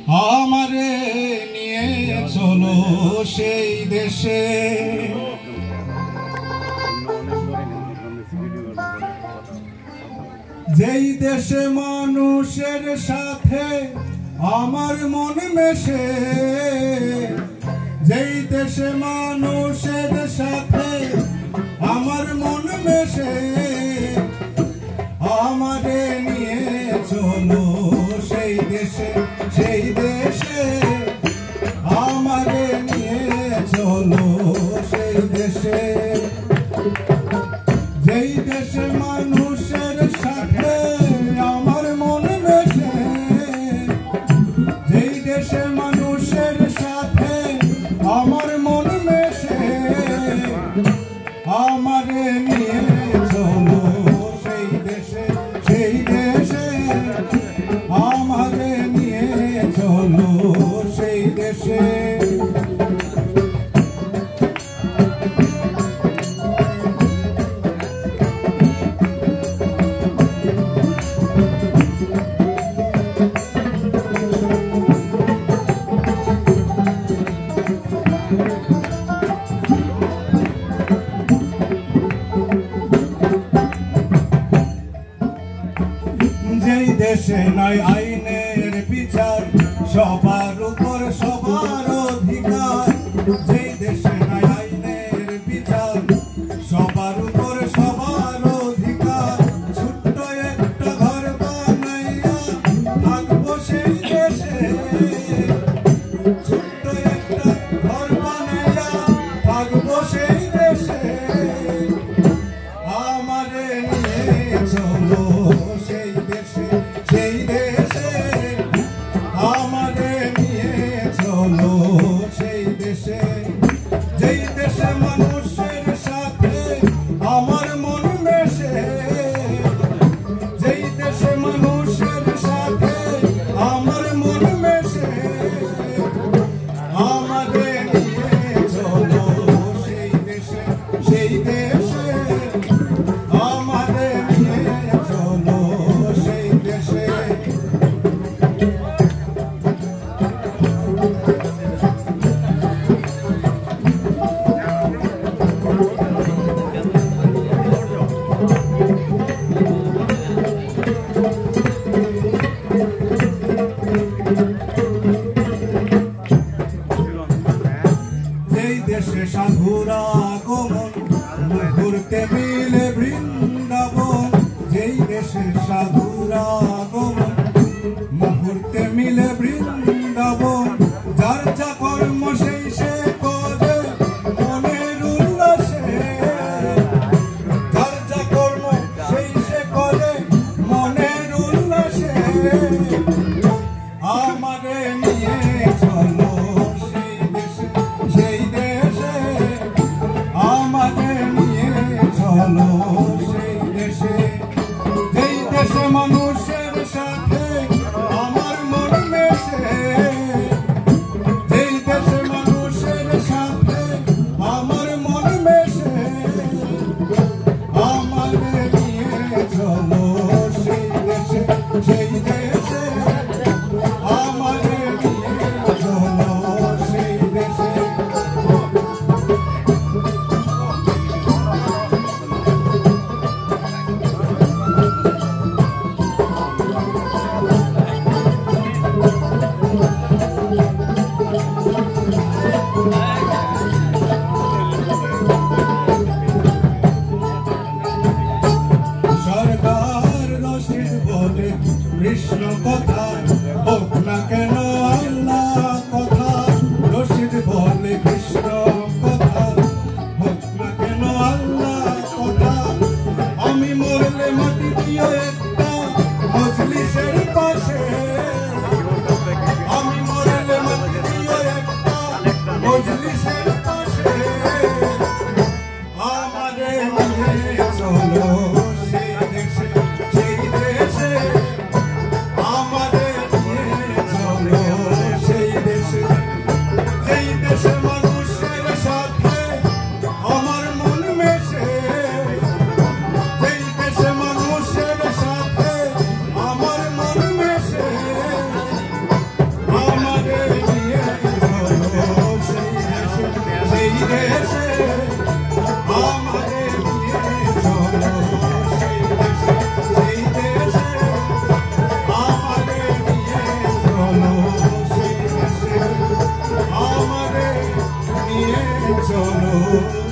আমারে নিয়ে চলো সেই দেশে যেই দেশে মানুষের সাথে আমার মন মেশে, যেই দেশে মানুষের সাথে আমার মন মেশে, আমারে নিয়ে চলো সেই দেশে, সেই দেশে আমারে নিয়ে চলো সেই দেশে। যেই দেশে মানুষের সাথে আমার মন মেশে, যেই দেশে মানুষের সাথে আমার মন মেশে, আমারে নিয়ে চলো সেই দেশে, সেই দেশে আমারে নিয়ে চলো সেই দেশে। যেই দেশে নাই আইনের বিচার, সবার উপর সবার অধিকার, যেই দেশে নাই আইনের বিচার, সবার উপর সবার অধিকার, ছোট্ট একটা ঘর বানাইয়া থাকবো সেই দেশে, ছোট্ট একটা ঘর বানাইয়া থাকবো সেই দেশে, আমারে নিয়ে চলো সেই দেশে, সেই দেশে আমারে নিয়ে চলো সেই দেশে। যেই দেশে মানুষের সাথে আমার মন মেশে, যেই দেশে মানুষের সাথে আমার মন মেশে, আমারে নিয়ে চলো সেই দেশে, সেই দেশে আমারে নিয়ে চলো সেই দেশে। যেই দেশে সাধুরা আগমন, মুহূর্তে মিলে বৃন্দাবন, যেই দেশে সাধুরা আগমন, মুহূর্তে মিলে বৃন্দাবন, যার যা কর্ম সেই সে করে মনের উল্লাসে, যার যা কর্ম সেই সে করে মনের উল্লাসে, আমারে নিয়ে চলো সেই দেশে, সেই দেশে আমারে নিয়ে চলো সেই দেশে। যেই দেশে মানুষের সাথে আমার মন মেশে, যেই দেশে মানুষের সাথে আমার মন মেশে, আমারে নিয়ে চলো সেই দেশে, সেই দেশে আমার চলো